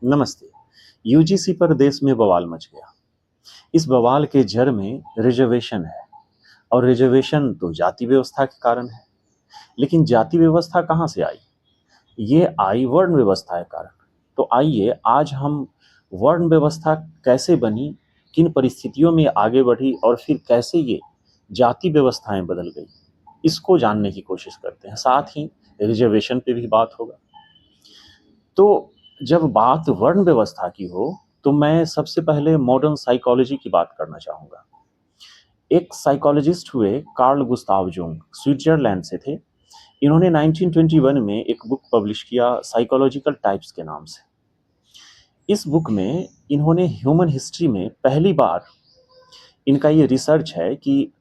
नमस्ते। यूजीसी पर देश में बवाल मच गया। इस बवाल के जड़ में रिजर्वेशन है और रिजर्वेशन तो जाति व्यवस्था के कारण है। लेकिन जाति व्यवस्था कहाँ से आई? ये आई वर्ण व्यवस्था के कारण। तो आइए आज हम वर्ण व्यवस्था कैसे बनी, किन परिस्थितियों में आगे बढ़ी और फिर कैसे ये जाति व्यवस्थाएं बदल गई, इसको जानने की कोशिश करते हैं। साथ ही रिजर्वेशन पे भी बात होगा। तो जब बात वर्ण व्यवस्था की हो तो मैं सबसे पहले मॉडर्न साइकोलॉजी की बात करना चाहूँगा। एक साइकोलॉजिस्ट हुए कार्ल गुस्ताव जुंग, स्विट्जरलैंड से थे। इन्होंने 1921 में एक बुक पब्लिश किया साइकोलॉजिकल टाइप्स के नाम से। इस बुक में इन्होंने ह्यूमन हिस्ट्री में पहली बार इनका ये रिसर्च है कि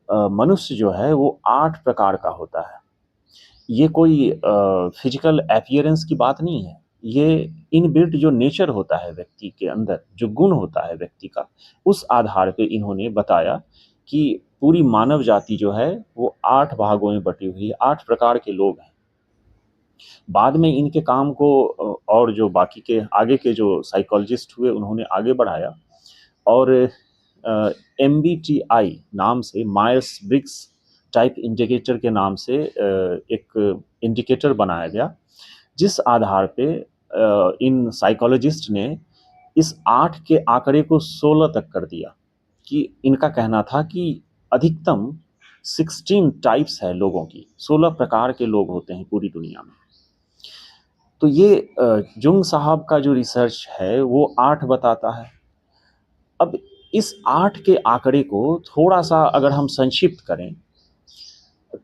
मनुष्य जो है वो 8 प्रकार का होता है। ये कोई फिजिकल अपीयरेंस की बात नहीं है। ये इनबिल्ट जो नेचर होता है व्यक्ति के अंदर, जो गुण होता है व्यक्ति का, उस आधार पे इन्होंने बताया कि पूरी मानव जाति जो है वो 8 भागों में बटी हुई है, 8 प्रकार के लोग हैं। बाद में इनके काम को और जो बाकी के आगे के जो साइकोलॉजिस्ट हुए उन्होंने आगे बढ़ाया और MBTI नाम से, मायर्स ब्रिग्स टाइप इंडिकेटर के नाम से एक इंडिकेटर बनाया गया, जिस आधार पे इन साइकोलॉजिस्ट ने इस 8 के आंकड़े को 16 तक कर दिया। कि इनका कहना था कि अधिकतम 16 टाइप्स है लोगों की, 16 प्रकार के लोग होते हैं पूरी दुनिया में। तो ये जुंग साहब का जो रिसर्च है वो 8 बताता है। अब इस 8 के आंकड़े को थोड़ा सा अगर हम संक्षिप्त करें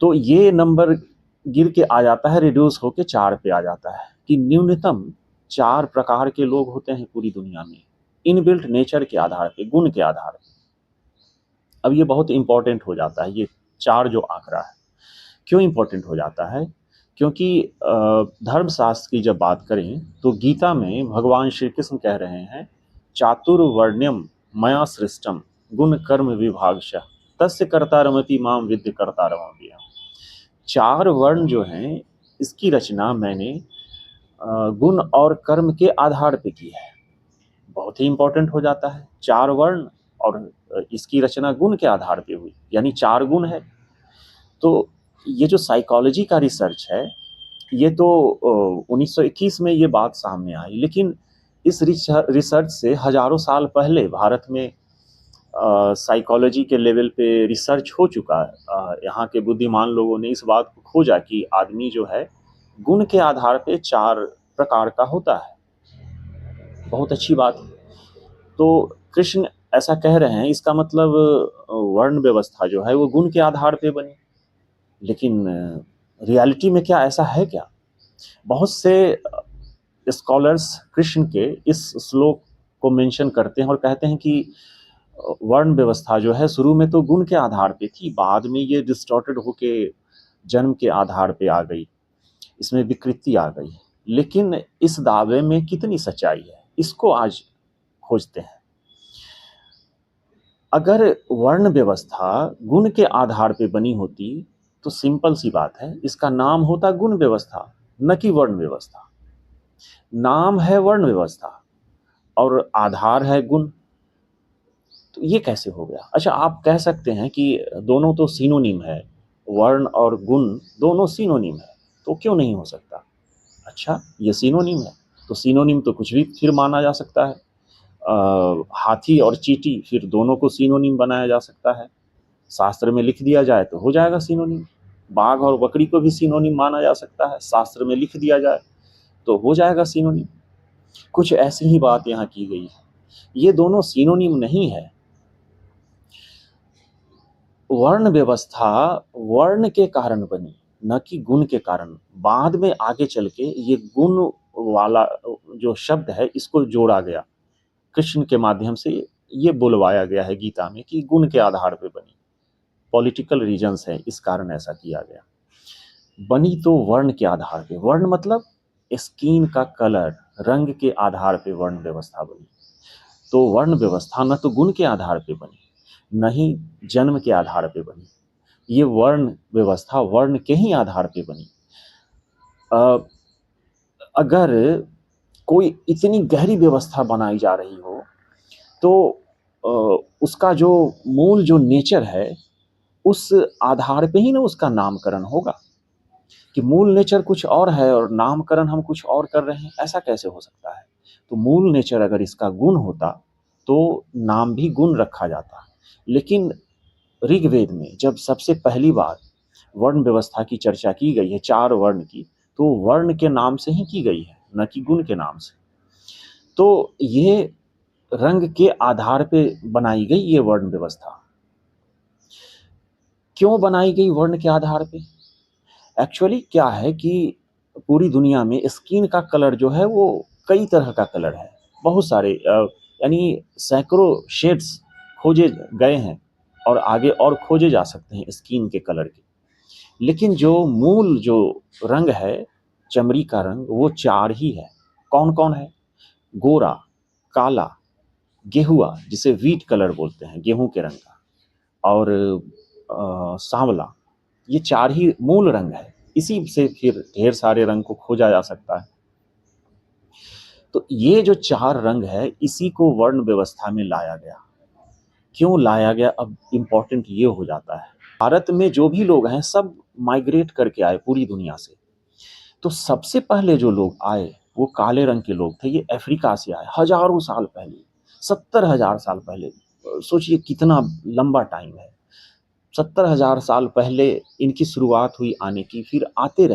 तो ये नंबर गिर के आ जाता है, रिड्यूस होके 4 पे आ जाता है कि न्यूनतम 4 प्रकार के लोग होते हैं पूरी दुनिया में, इनबिल्ट नेचर के आधार पे, गुण के आधार पे। अब ये बहुत इंपॉर्टेंट हो जाता है, ये 4 जो आंकड़ा है। क्यों इंपॉर्टेंट हो जाता है? क्योंकि धर्मशास्त्र की जब बात करें तो गीता में भगवान श्री कृष्ण कह रहे हैं, चातुर्वर्ण्यम मया सृष्टम गुण कर्म विभागशः तस्य कर्तारमपि माम विद्य कर्तारमपि। 4 वर्ण जो हैं इसकी रचना मैंने गुण और कर्म के आधार पे की है। बहुत ही इंपॉर्टेंट हो जाता है। 4 वर्ण और इसकी रचना गुण के आधार पे हुई, यानी 4 गुण है। तो ये जो साइकोलॉजी का रिसर्च है, ये तो 1921 में ये बात सामने आई, लेकिन इस रिसर्च से हजारों साल पहले भारत में साइकोलॉजी के लेवल पे रिसर्च हो चुका है। यहाँ के बुद्धिमान लोगों ने इस बात को खोजा कि आदमी जो है गुण के आधार पे 4 प्रकार का होता है। बहुत अच्छी बात है। तो कृष्ण ऐसा कह रहे हैं, इसका मतलब वर्ण व्यवस्था जो है वो गुण के आधार पे बनी। लेकिन रियलिटी में क्या ऐसा है क्या? बहुत से स्कॉलर्स कृष्ण के इस श्लोक को मेंशन करते हैं और कहते हैं कि वर्ण व्यवस्था जो है शुरू में तो गुण के आधार पे थी, बाद में ये डिस्टॉर्टेड होके जन्म के आधार पे आ गई, इसमें विकृति आ गई। लेकिन इस दावे में कितनी सच्चाई है, इसको आज खोजते हैं। अगर वर्ण व्यवस्था गुण के आधार पे बनी होती तो सिंपल सी बात है, इसका नाम होता गुण व्यवस्था, न कि वर्ण व्यवस्था। नाम है वर्ण व्यवस्था और आधार है गुण। तो ये कैसे हो गया? अच्छा, आप कह सकते हैं कि दोनों तो सिनोनिम है, वर्ण और गुण दोनों सिनोनिम है, तो क्यों नहीं हो सकता? अच्छा, ये सिनोनिम है तो सिनोनिम तो कुछ भी फिर माना जा सकता है। हाथी और चींटी फिर दोनों को सिनोनिम बनाया जा सकता है। शास्त्र में लिख दिया जाए तो हो जाएगा सिनोनिम। बाघ और बकरी को भी सिनोनिम माना जा सकता है, शास्त्र में लिख दिया जाए तो हो जाएगा सिनोनिम। कुछ ऐसी ही बात यहाँ की गई है। ये दोनों सिनोनिम नहीं है। वर्ण व्यवस्था वर्ण के कारण बनी, न कि गुण के कारण। बाद में आगे चल के ये गुण वाला जो शब्द है इसको जोड़ा गया, कृष्ण के माध्यम से ये बुलवाया गया है गीता में कि गुण के आधार पे बनी। पॉलिटिकल रीजंस है, इस कारण ऐसा किया गया। बनी तो वर्ण के आधार पे, वर्ण मतलब स्किन का कलर, रंग के आधार पे वर्ण व्यवस्था बनी। तो वर्ण व्यवस्था न तो गुण के आधार पे बनी, न ही जन्म के आधार पे बनी। ये वर्ण व्यवस्था वर्ण के ही आधार पे बनी। अगर कोई इतनी गहरी व्यवस्था बनाई जा रही हो, तो उसका जो मूल जो नेचर है, उस आधार पे ही ना उसका नामकरण होगा। कि मूल नेचर कुछ और है और नामकरण हम कुछ और कर रहे हैं, ऐसा कैसे हो सकता है? तो मूल नेचर अगर इसका गुण होता, तो नाम भी गुण रखा जाता। लेकिन ऋग्वेद में जब सबसे पहली बार वर्ण व्यवस्था की चर्चा की गई है, 4 वर्ण की, तो वर्ण के नाम से ही की गई है, न कि गुण के नाम से। तो ये रंग के आधार पे बनाई गई ये वर्ण व्यवस्था। क्यों बनाई गई वर्ण के आधार पे? एक्चुअली क्या है कि पूरी दुनिया में स्किन का कलर जो है वो कई तरह का कलर है। बहुत सारे यानी सैकड़ों शेड्स खोजे गए हैं और आगे और खोजे जा सकते हैं स्किन के कलर के। लेकिन जो मूल जो रंग है, चमड़ी का रंग, वो 4 ही है। कौन-कौन है? गोरा, काला, गेहुआ जिसे व्हीट कलर बोलते हैं, गेहूँ के रंग का, और सांवला। ये 4 ही मूल रंग है। इसी से फिर ढेर सारे रंग को खोजा जा सकता है। तो ये जो 4 रंग है, इसी को वर्ण व्यवस्था में लाया गया। क्यों लाया गया, अब इम्पोर्टेंट ये हो जाता है। भारत में जो भी लोग हैं सब माइग्रेट करके आए पूरी दुनिया से। तो सबसे पहले जो लोग आए वो काले रंग के लोग थे। ये अफ्रीका से आए हजारों साल पहले, 70,000 साल पहले। सोचिए कितना लंबा टाइम है। 70,000 साल पहले इनकी शुरुआत हुई आने की, फिर आते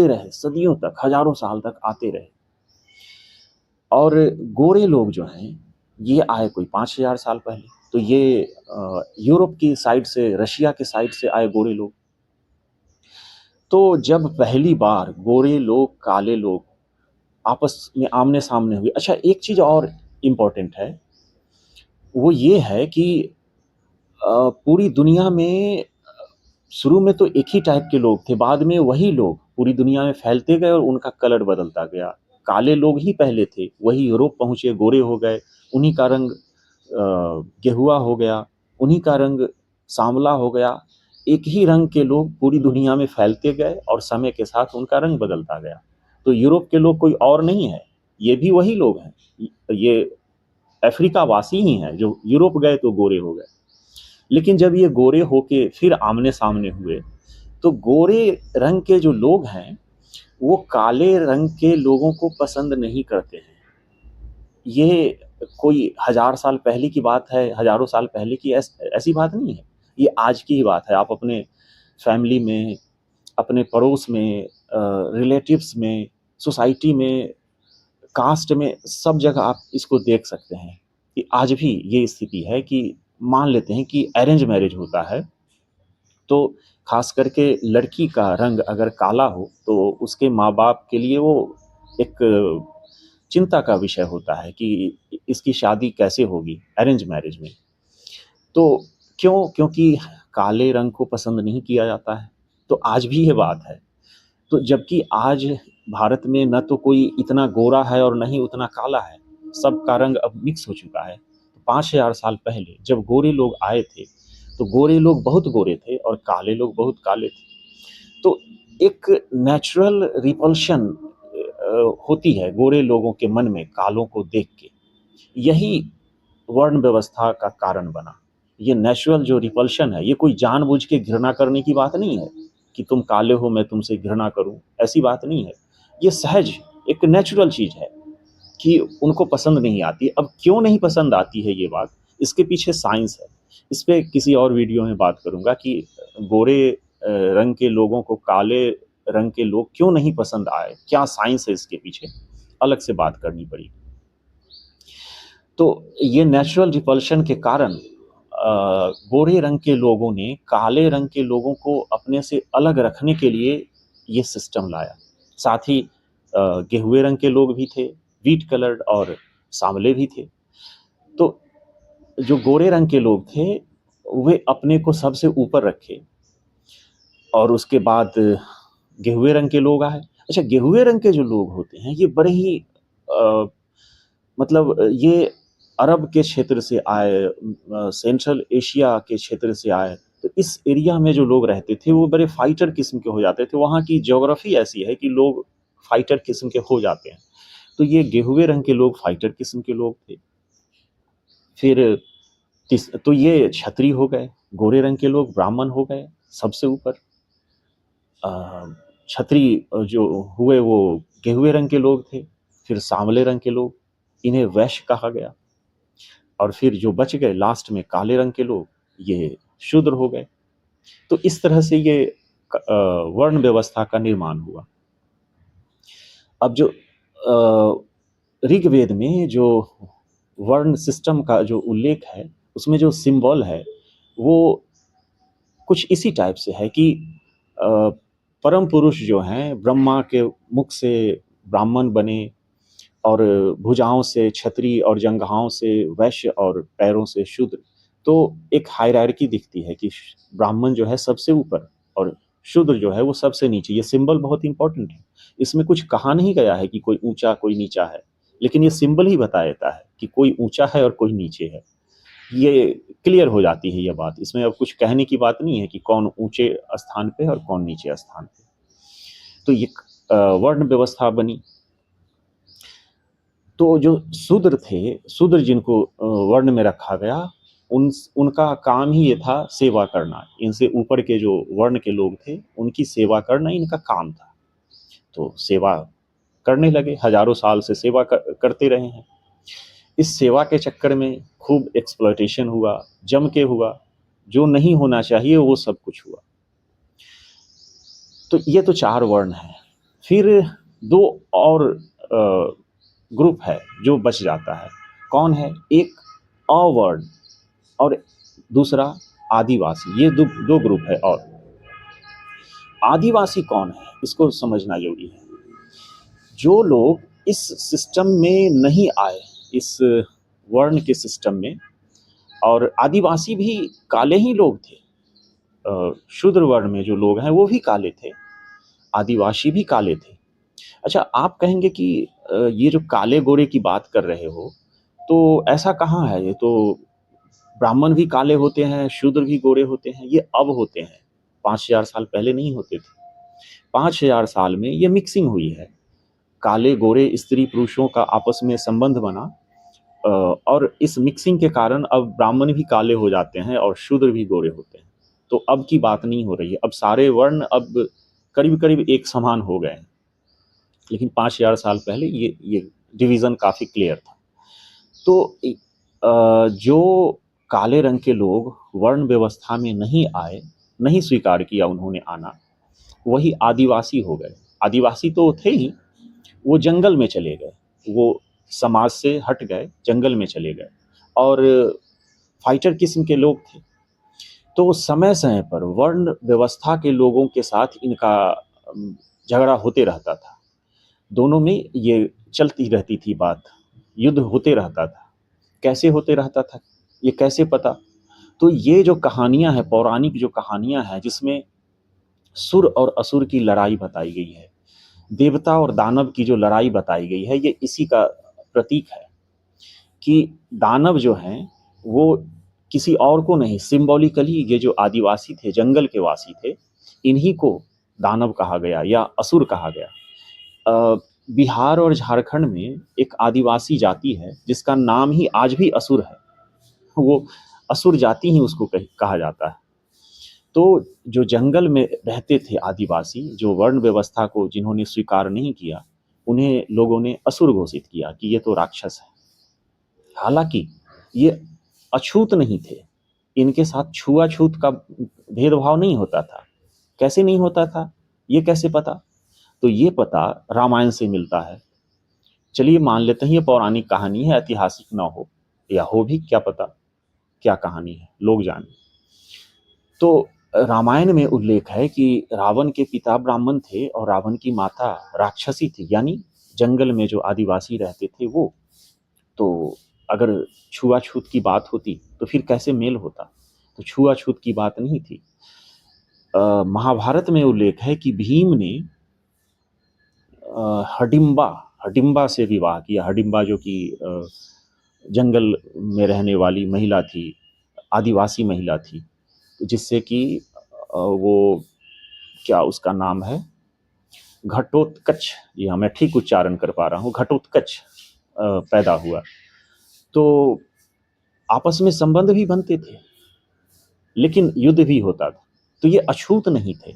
रहे सदियों तक, हजारों साल तक आते रहे। और गोरे लोग जो हैं ये आए कोई 5,000 साल पहले। तो ये यूरोप की साइड से, रशिया के साइड से आए गोरे लोग। तो जब पहली बार गोरे लोग काले लोग आपस में आमने सामने हुए, अच्छा एक चीज और इम्पोर्टेंट है, वो ये है कि पूरी दुनिया में शुरू में तो एक ही टाइप के लोग थे, बाद में वही लोग पूरी दुनिया में फैलते गए और उनका कलर बदलता गया। काले लोग ही पहले थे, वही यूरोप पहुंचे, गोरे हो गए, उन्हीं का रंग गेहुआ हो गया, उन्हीं का रंग सांवला हो गया। एक ही रंग के लोग पूरी दुनिया में फैलते गए और समय के साथ उनका रंग बदलता गया। तो यूरोप के लोग कोई और नहीं है, ये भी वही लोग हैं। ये अफ्रीका वासी ही हैं, जो यूरोप गए तो गोरे हो गए। लेकिन जब ये गोरे होके फिर आमने सामने हुए, तो गोरे रंग के जो लोग हैं वो काले रंग के लोगों को पसंद नहीं करते हैं। ये कोई 1000 साल पहले की बात है, हजारों साल पहले की ऐसी बात नहीं है। ये आज की ही बात है। आप अपने फैमिली में, अपने पड़ोस में, रिलेटिव्स में, सोसाइटी में, कास्ट में, सब जगह आप इसको देख सकते हैं कि आज भी ये स्थिति है कि मान लेते हैं कि अरेंज मैरिज होता है, तो खास करके लड़की का रंग अगर काला हो तो उसके माँ बाप के लिए वो एक चिंता का विषय होता है कि इसकी शादी कैसे होगी अरेंज मैरिज में। तो क्यों? क्योंकि काले रंग को पसंद नहीं किया जाता है। तो आज भी ये बात है। तो जबकि आज भारत में न तो कोई इतना गोरा है और न ही उतना काला है, सबका रंग अब मिक्स हो चुका है। तो 5,000 साल पहले जब गोरे लोग आए थे, तो गोरे लोग बहुत गोरे थे और काले लोग बहुत काले थे। तो एक नेचुरल रिपल्शन होती है गोरे लोगों के मन में कालों को देख के। यही वर्ण व्यवस्था का कारण बना। ये नेचुरल जो रिपल्शन है, ये कोई जानबूझ के घृणा करने की बात नहीं है कि तुम काले हो मैं तुमसे घृणा करूं, ऐसी बात नहीं है। ये सहज एक नेचुरल चीज है कि उनको पसंद नहीं आती। अब क्यों नहीं पसंद आती है ये बात, इसके पीछे साइंस है। इस पे किसी और वीडियो में बात करूंगा कि गोरे रंग के लोगों को काले रंग के लोग क्यों नहीं पसंद आए, क्या साइंस है इसके पीछे, अलग से बात करनी पड़ी। तो ये नेचुरल रिपल्शन के कारण गोरे रंग के लोगों ने काले रंग के लोगों को अपने से अलग रखने के लिए ये सिस्टम लाया। साथ ही गेहुए रंग के लोग भी थे, व्हीट कलर्ड, और सांवले भी थे। तो जो गोरे रंग के लोग थे वे अपने को सबसे ऊपर रखे और उसके बाद गेहुए रंग के लोग आए। अच्छा, गेहुए रंग के जो लोग होते हैं ये बड़े ही अ, मतलब ये अरब के क्षेत्र से आए, सेंट्रल एशिया के क्षेत्र से आए। तो इस एरिया में जो लोग रहते थे वो बड़े फाइटर किस्म के हो जाते थे। वहाँ की ज्योग्राफी ऐसी है कि लोग फाइटर किस्म के हो जाते हैं। तो ये गेहुए रंग के लोग फाइटर किस्म के लोग थे। फिर तो ये क्षत्रिय हो गए, गोरे रंग के लोग ब्राह्मण हो गए सबसे ऊपर। क्षत्रिय जो हुए वो गेहुए रंग के लोग थे, फिर सांवले रंग के लोग, इन्हें वैश्य कहा गया। और फिर जो बच गए लास्ट में काले रंग के लोग, ये शूद्र हो गए। तो इस तरह से ये वर्ण व्यवस्था का निर्माण हुआ। अब जो ऋग्वेद में जो वर्ण सिस्टम का जो उल्लेख है, उसमें जो सिंबल है वो कुछ इसी टाइप से है कि परम पुरुष जो हैं ब्रह्मा के मुख से ब्राह्मण बने, और भुजाओं से क्षत्रिय और जंघाओं से वैश्य और पैरों से शूद्र। तो एक हायरार्की दिखती है कि ब्राह्मण जो है सबसे ऊपर और शूद्र जो है वो सबसे नीचे। ये सिंबल बहुत इंपॉर्टेंट है। इसमें कुछ कहा नहीं गया है कि कोई ऊंचा कोई नीचा है, लेकिन ये सिंबल ही बता देता है कि कोई ऊंचा है और कोई नीचे है। ये क्लियर हो जाती है ये बात। इसमें अब कुछ कहने की बात नहीं है कि कौन ऊंचे स्थान पे और कौन नीचे स्थान पे। तो ये वर्ण व्यवस्था बनी। तो जो शूद्र थे, शूद्र जिनको वर्ण में रखा गया, उनका काम ही ये था सेवा करना। इनसे ऊपर के जो वर्ण के लोग थे उनकी सेवा करना इनका काम था। तो सेवा करने लगे, हजारों साल से सेवा करते रहे हैं। इस सेवा के चक्कर में खूब एक्सप्लॉयटेशन हुआ, जम के हुआ। जो नहीं होना चाहिए वो सब कुछ हुआ। तो ये तो 4 वर्ण हैं। फिर 2 और ग्रुप है जो बच जाता है। कौन है? एक अवर्ण और दूसरा आदिवासी। ये दो ग्रुप है। और आदिवासी कौन है इसको समझना जरूरी है। जो लोग इस सिस्टम में नहीं आए, इस वर्ण के सिस्टम में, और आदिवासी भी काले ही लोग थे। शूद्र वर्ण में जो लोग हैं वो भी काले थे, आदिवासी भी काले थे। अच्छा, आप कहेंगे कि ये जो काले गोरे की बात कर रहे हो, तो ऐसा कहाँ है? ये तो ब्राह्मण भी काले होते हैं, शूद्र भी गोरे होते हैं। ये अब होते हैं, 5000 साल पहले नहीं होते थे। 5000 साल में ये मिक्सिंग हुई है। काले गोरे स्त्री पुरुषों का आपस में संबंध बना, और इस मिक्सिंग के कारण अब ब्राह्मण भी काले हो जाते हैं और शूद्र भी गोरे होते हैं। तो अब की बात नहीं हो रही है। अब सारे वर्ण अब करीब करीब एक समान हो गए हैं। लेकिन 5000 साल पहले ये डिवीज़न काफ़ी क्लियर था। तो जो काले रंग के लोग वर्ण व्यवस्था में नहीं आए, नहीं स्वीकार किया उन्होंने आना, वही आदिवासी हो गए। आदिवासी तो थे ही, वो जंगल में चले गए। वो समाज से हट गए, जंगल में चले गए, और फाइटर किस्म के लोग थे। तो समय समय पर वर्ण व्यवस्था के लोगों के साथ इनका झगड़ा होते रहता था। दोनों में ये चलती रहती थी बात, युद्ध होते रहता था। कैसे होते रहता था, ये कैसे पता? तो ये जो कहानियां हैं, पौराणिक जो कहानियां हैं, जिसमें सुर और असुर की लड़ाई बताई गई है, देवता और दानव की जो लड़ाई बताई गई है, ये इसी का प्रतीक है कि दानव जो हैं वो किसी और को नहीं, सिंबॉलिकली ये जो आदिवासी थे, जंगल के वासी थे, इन्हीं को दानव कहा गया या असुर कहा गया। बिहार और झारखंड में एक आदिवासी जाति है जिसका नाम ही आज भी असुर है। वो असुर जाति ही उसको कहा जाता है। तो जो जंगल में रहते थे आदिवासी, जो वर्ण व्यवस्था को जिन्होंने स्वीकार नहीं किया, उन्हें लोगों ने असुर घोषित किया कि ये तो राक्षस है। हालांकि ये अछूत नहीं थे, इनके साथ छुआछूत का भेदभाव नहीं होता था। कैसे नहीं होता था, ये कैसे पता? तो ये पता रामायण से मिलता है। चलिए मान लेते हैं ये पौराणिक कहानी है, ऐतिहासिक ना हो, या हो भी, क्या पता क्या कहानी है, लोग जाने। तो रामायण में उल्लेख है कि रावण के पिता ब्राह्मण थे और रावण की माता राक्षसी थी, यानी जंगल में जो आदिवासी रहते थे वो। तो अगर छुआछूत की बात होती तो फिर कैसे मेल होता? तो छुआछूत की बात नहीं थी। महाभारत में उल्लेख है कि भीम ने हडिम्बा हडिम्बा से विवाह किया। हडिम्बा जो कि जंगल में रहने वाली महिला थी, आदिवासी महिला थी, जिससे कि वो, क्या उसका नाम है, घटोत्कच, जी हाँ, मैं ठीक उच्चारण कर पा रहा हूँ, घटोत्कच पैदा हुआ। तो आपस में संबंध भी बनते थे, लेकिन युद्ध भी होता था। तो ये अछूत नहीं थे।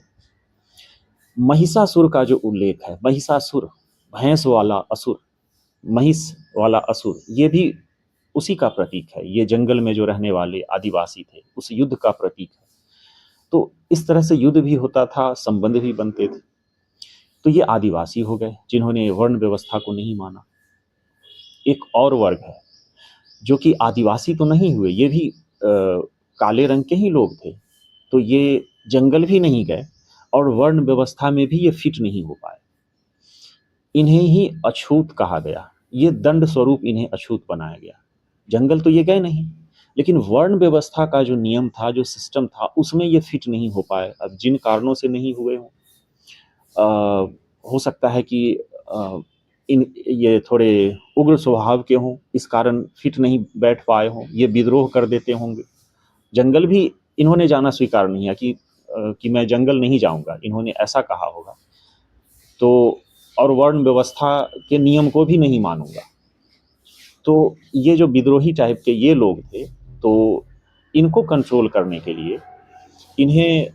महिषासुर का जो उल्लेख है, महिषासुर, भैंस वाला असुर, महिष वाला असुर, ये भी उसी का प्रतीक है। ये जंगल में जो रहने वाले आदिवासी थे, उस युद्ध का प्रतीक है। तो इस तरह से युद्ध भी होता था, संबंध भी बनते थे। तो ये आदिवासी हो गए जिन्होंने वर्ण व्यवस्था को नहीं माना। एक और वर्ग है जो कि आदिवासी तो नहीं हुए, ये भी काले रंग के ही लोग थे। तो ये जंगल भी नहीं गए और वर्ण व्यवस्था में भी ये फिट नहीं हो पाए। इन्हें ही अछूत कहा गया। ये दंड स्वरूप इन्हें अछूत बनाया गया। जंगल तो ये गए नहीं, लेकिन वर्ण व्यवस्था का जो नियम था, जो सिस्टम था, उसमें ये फिट नहीं हो पाए। अब जिन कारणों से नहीं हुए हों, हो सकता है कि इन ये थोड़े उग्र स्वभाव के हों, इस कारण फिट नहीं बैठ पाए हों, ये विद्रोह कर देते होंगे। जंगल भी इन्होंने जाना स्वीकार नहीं किया कि मैं जंगल नहीं जाऊंगा, इन्होंने ऐसा कहा होगा। तो और वर्ण व्यवस्था के नियम को भी नहीं मानूंगा। तो ये जो विद्रोही टाइप के ये लोग थे, तो इनको कंट्रोल करने के लिए इन्हें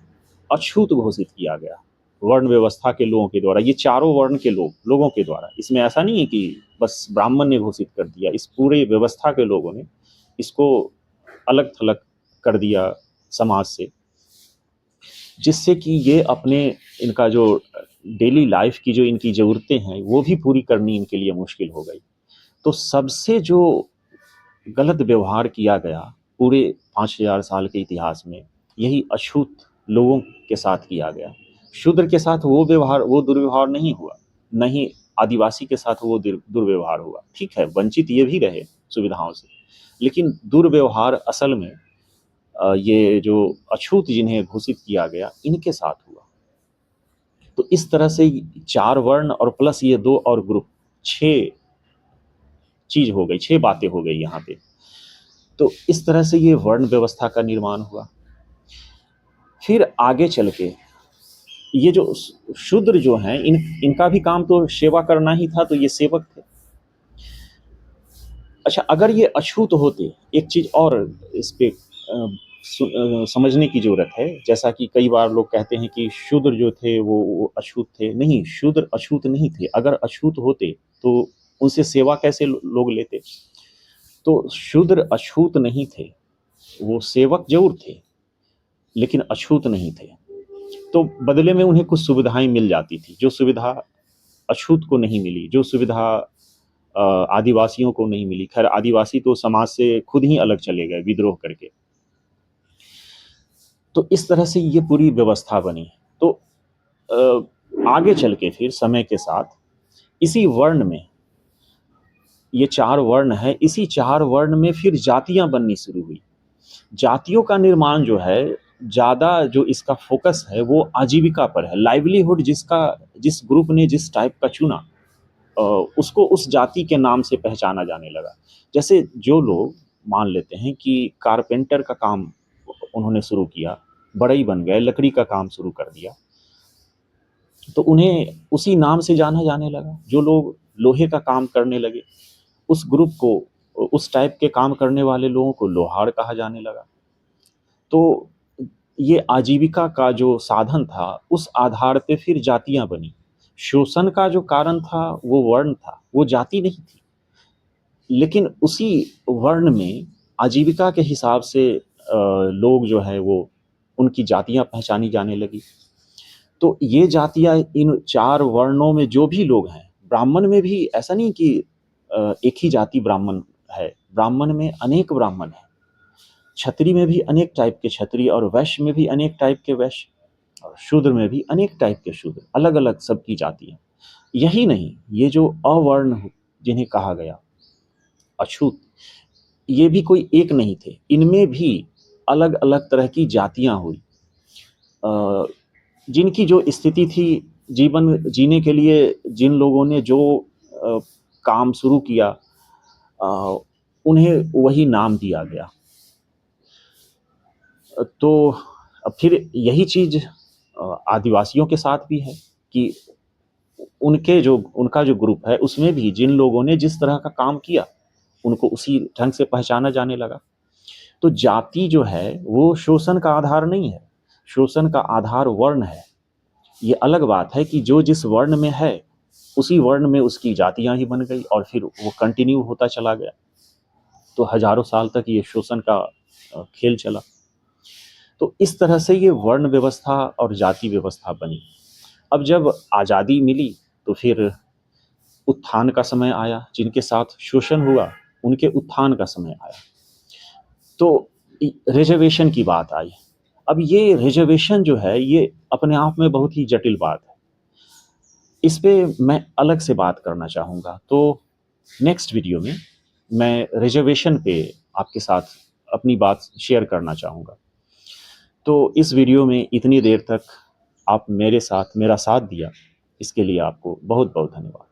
अछूत घोषित किया गया वर्ण व्यवस्था के लोगों के द्वारा। ये चारों वर्ण के लोगों के द्वारा। इसमें ऐसा नहीं है कि बस ब्राह्मण ने घोषित कर दिया, इस पूरे व्यवस्था के लोगों ने इसको अलग थलग कर दिया समाज से, जिससे कि ये अपने इनका जो डेली लाइफ की जो इनकी ज़रूरतें हैं वो भी पूरी करनी इनके लिए मुश्किल हो गई। तो सबसे जो गलत व्यवहार किया गया पूरे 5000 साल के इतिहास में, यही अछूत लोगों के साथ किया गया। शूद्र के साथ वो व्यवहार, वो दुर्व्यवहार नहीं हुआ, नहीं आदिवासी के साथ वो दुर्व्यवहार हुआ। ठीक है, वंचित ये भी रहे सुविधाओं से, लेकिन दुर्व्यवहार असल में ये जो अछूत जिन्हें घोषित किया गया, इनके साथ हुआ। तो इस तरह से 4 वर्ण और प्लस ये 2 और ग्रुप, 6 चीज हो गई, 6 बातें हो गई यहाँ पे। तो इस तरह से ये वर्ण व्यवस्था का निर्माण हुआ। फिर आगे चल के ये जो शूद्र जो हैं, इनका भी काम तो सेवा करना ही था, तो ये सेवक थे। अच्छा, अगर ये अछूत होते, एक चीज और इस पे समझने की जरूरत है। जैसा कि कई बार लोग कहते हैं कि शूद्र जो थे वो अछूत थे। नहीं, शूद्र अछूत नहीं थे। अगर अछूत होते तो उनसे सेवा कैसे लोग लेते? तो शूद्र अछूत नहीं थे, वो सेवक जरूर थे, लेकिन अछूत नहीं थे। तो बदले में उन्हें कुछ सुविधाएं मिल जाती थी, जो सुविधा अछूत को नहीं मिली, जो सुविधा आदिवासियों को नहीं मिली। खैर, आदिवासी तो समाज से खुद ही अलग चले गए विद्रोह करके। तो इस तरह से ये पूरी व्यवस्था बनी। तो आगे चल के फिर समय के साथ इसी वर्ण में, ये 4 वर्ण है, इसी 4 वर्ण में फिर जातियां बननी शुरू हुई। जातियों का निर्माण जो है, ज़्यादा जो इसका फोकस है वो आजीविका पर है। लाइवलीहुड जिस ग्रुप ने जिस टाइप का चुना, उसको उस जाति के नाम से पहचाना जाने लगा। जैसे जो लोग मान लेते हैं कि कारपेंटर का काम उन्होंने शुरू किया, बढ़ई बन गए, लकड़ी का काम शुरू कर दिया, तो उन्हें उसी नाम से जाना जाने लगा। जो लोग लोहे का काम करने लगे, उस ग्रुप को, उस टाइप के काम करने वाले लोगों को लोहार कहा जाने लगा। तो ये आजीविका का जो साधन था, उस आधार पे फिर जातियां बनी। शोषण का जो कारण था वो वर्ण था, वो जाति नहीं थी। लेकिन उसी वर्ण में आजीविका के हिसाब से लोग जो है वो, उनकी जातियां पहचानी जाने लगी। तो ये जातियां इन 4 वर्णों में जो भी लोग हैं, ब्राह्मण में भी ऐसा नहीं कि एक ही जाति ब्राह्मण है। ब्राह्मण में अनेक ब्राह्मण हैं, क्षत्रिय में भी अनेक टाइप के क्षत्रिय, और वैश्य में भी अनेक टाइप के वैश्य, और शूद्र में भी अनेक टाइप के शूद्र, अलग अलग सबकी जातियां। यही नहीं, ये जो अवर्ण जिन्हें कहा गया अछूत, ये भी कोई एक नहीं थे। इनमें भी अलग अलग तरह की जातियां हुई, जिनकी जो स्थिति थी जीवन जीने के लिए, जिन लोगों ने जो काम शुरू किया, उन्हें वही नाम दिया गया। तो फिर यही चीज आदिवासियों के साथ भी है कि उनका जो ग्रुप है उसमें भी जिन लोगों ने जिस तरह का काम किया उनको उसी ढंग से पहचाना जाने लगा। तो जाति जो है वो शोषण का आधार नहीं है, शोषण का आधार वर्ण है। ये अलग बात है कि जो जिस वर्ण में है उसी वर्ण में उसकी जातियां ही बन गई और फिर वो कंटिन्यू होता चला गया। तो हजारों साल तक ये शोषण का खेल चला। तो इस तरह से ये वर्ण व्यवस्था और जाति व्यवस्था बनी। अब जब आज़ादी मिली तो फिर उत्थान का समय आया, जिनके साथ शोषण हुआ उनके उत्थान का समय आया। तो रिजर्वेशन की बात आई। अब ये रिजर्वेशन जो है ये अपने आप में बहुत ही जटिल बात है। इस पे मैं अलग से बात करना चाहूँगा। तो नेक्स्ट वीडियो में मैं रिजर्वेशन पे आपके साथ अपनी बात शेयर करना चाहूँगा। तो इस वीडियो में इतनी देर तक आप मेरा साथ दिया, इसके लिए आपको बहुत बहुत धन्यवाद।